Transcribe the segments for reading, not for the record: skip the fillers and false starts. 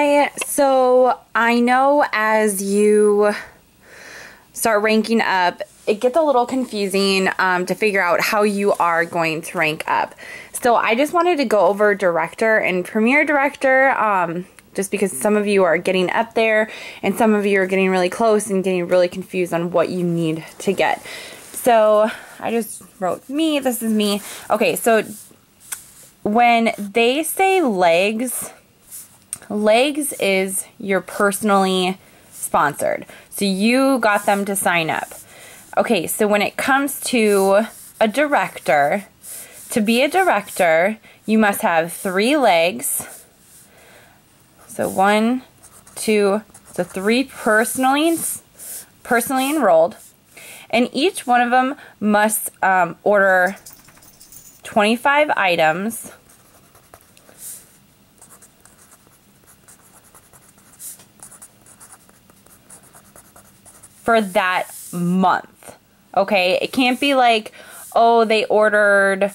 Hi, so I know as you start ranking up, it gets a little confusing to figure out how you are going to rank up. So I just wanted to go over Director and Premier Director, just because some of you are getting up there and some of you are getting really close and getting really confused on what you need to get. So I just wrote me, this is me. Okay, so when they say legs is you're personally sponsored. So you got them to sign up. Okay, so when it comes to a director, to be a director, you must have 3 legs. So 1, 2, so 3 personally enrolled. And each one of them must order 25 items for that month. Okay, it can't be like, oh, they ordered,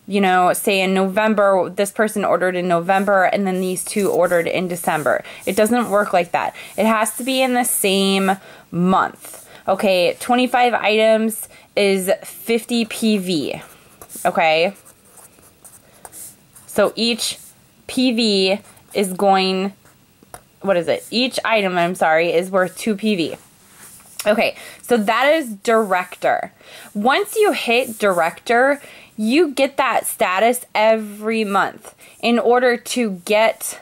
you know, say in November, this person ordered in November and then these 2 ordered in December. It doesn't work like that. It has to be in the same month. Okay, 25 items is 50 PV. Okay, so each PV is going, what is it? Each item, I'm sorry, is worth 2 PV. Okay, so that is director. Once you hit director, you get that status every month. In order to get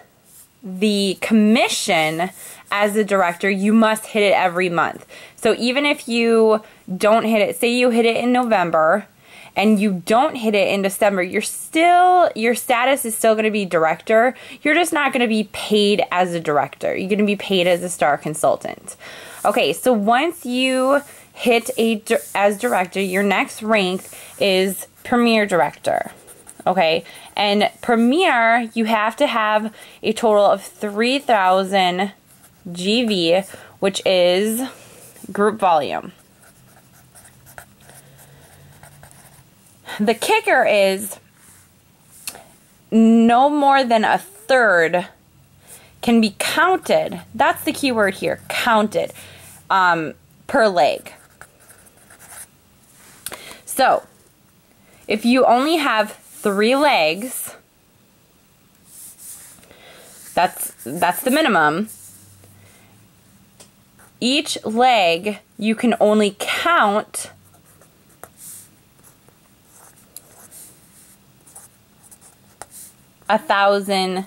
the commission as a director, you must hit it every month. So even if you don't hit it, say you hit it in November and you don't hit it in December, your status is still going to be director. You're just not going to be paid as a director. You're going to be paid as a star consultant. Okay, so once you hit as director, your next rank is Premier Director. Okay, and Premier, you have to have a total of 3,000 GV, which is group volume. The kicker is no more than a third can be counted. That's the key word here, counted, per leg. So if you only have 3 legs, that's the minimum. Each leg you can only count 1,000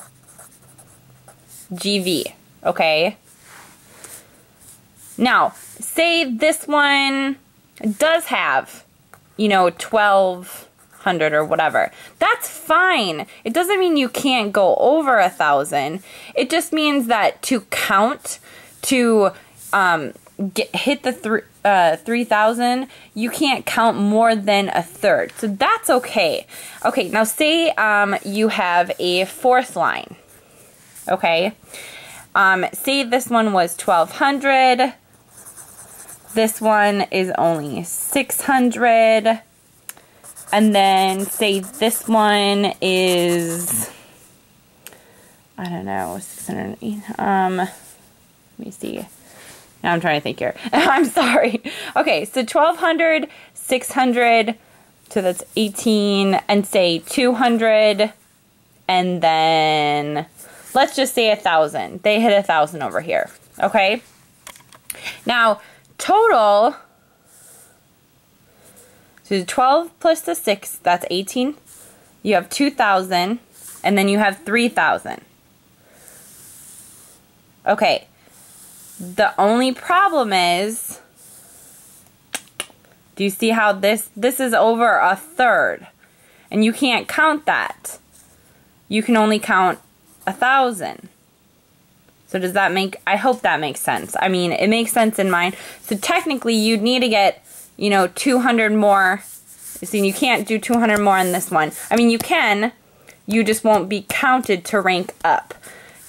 GV, okay? Now, say this one does have, you know, 1,200 or whatever. That's fine. It doesn't mean you can't go over 1,000. It just means that to count, to hit the 3,000, you can't count more than a third. So that's okay. Okay, now say you have a 4th line. Okay, say this one was 1,200. This one is only 600. And then say this one is, I don't know, 600. Let me see. Now I'm trying to think here. I'm sorry. Okay, so 1,200, 600, so that's 18, and say 200, and then let's just say 1,000. They hit 1,000 over here. Okay. Now total. So 12 plus the 6, that's 18. You have 2,000, and then you have 3,000. Okay. The only problem is, do you see how this is over a third? And you can't count that. You can only count 1,000. So does that make, I hope that makes sense. I mean, it makes sense in mine. So technically you'd need to get, you know, 200 more. You see, you can't do 200 more in this one. I mean, you can, you just won't be counted to rank up.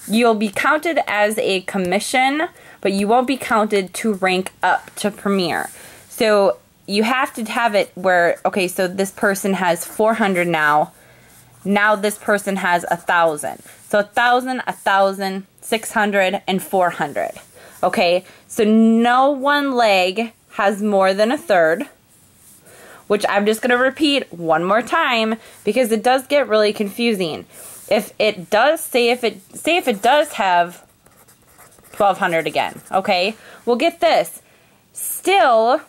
You'll be counted as a commission, but you won't be counted to rank up to Premier. So you have to have it where, okay, so this person has 400 now. Now this person has 1,000. So 1,000, 1,000, 600, and 400. Okay, so no one leg has more than a third, which I'm just going to repeat one more time because it does get really confusing. If it does, say if it does have 1200 again, okay? Well, get this. Still,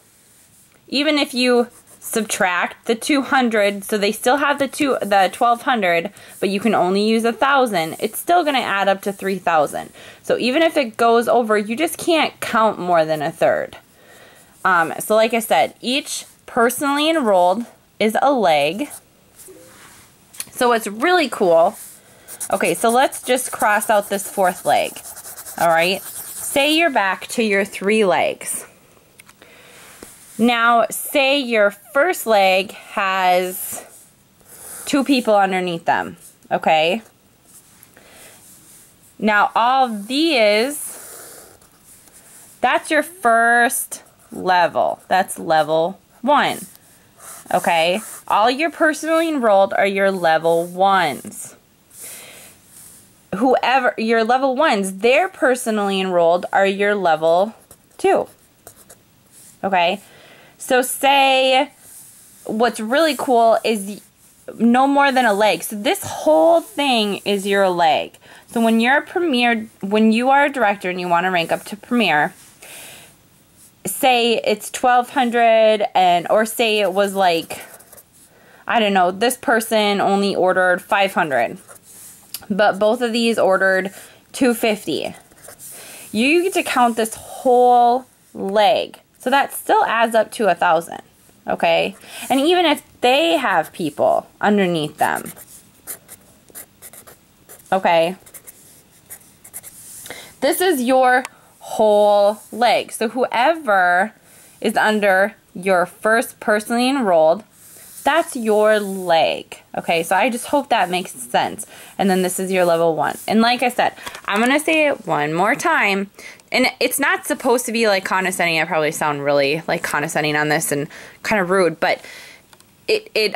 even if you subtract the 200, so they still have the 1200, but you can only use 1000, it's still going to add up to 3000. So even if it goes over, you just can't count more than a third. So like I said, each personally enrolled is a leg. So it's really cool. Okay, so let's just cross out this fourth leg. All right, say you're back to your 3 legs. Now, say your first leg has 2 people underneath them, okay? Now, all these, that's your first level. That's level 1, okay? All your personally enrolled are your level 1s. Whoever, your level 1s, they're personally enrolled are your level 2, okay? So say what's really cool is no more than a leg. So this whole thing is your leg. So when you're a premier, when you are a director and you want to rank up to premier, say it's 1200 and or say it was like, I don't know, this person only ordered 500, but both of these ordered 250. You get to count this whole leg. So that still adds up to 1000, okay? And even if they have people underneath them, okay? This is your whole leg. So whoever is under your first personally enrolled, that's your leg, okay? So I just hope that makes sense. And then this is your level 1. And like I said, I'm going to say it one more time. And it's not supposed to be like condescending. I probably sound really like condescending on this and kind of rude, but it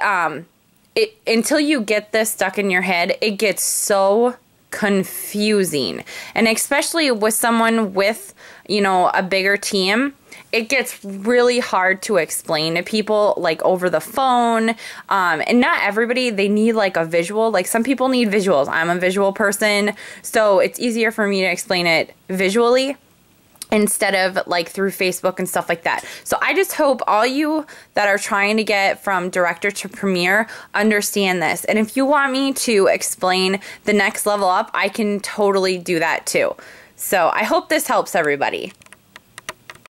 until you get this stuck in your head, it gets so confusing. And especially with someone with, you know, a bigger team, it gets really hard to explain to people like over the phone. And not everybody, they need like a visual. Like some people need visuals. I'm a visual person, so it's easier for me to explain it visually instead of like through Facebook and stuff like that. So I just hope all you that are trying to get from director to premier understand this. And if you want me to explain the next level up, I can totally do that too. So I hope this helps everybody.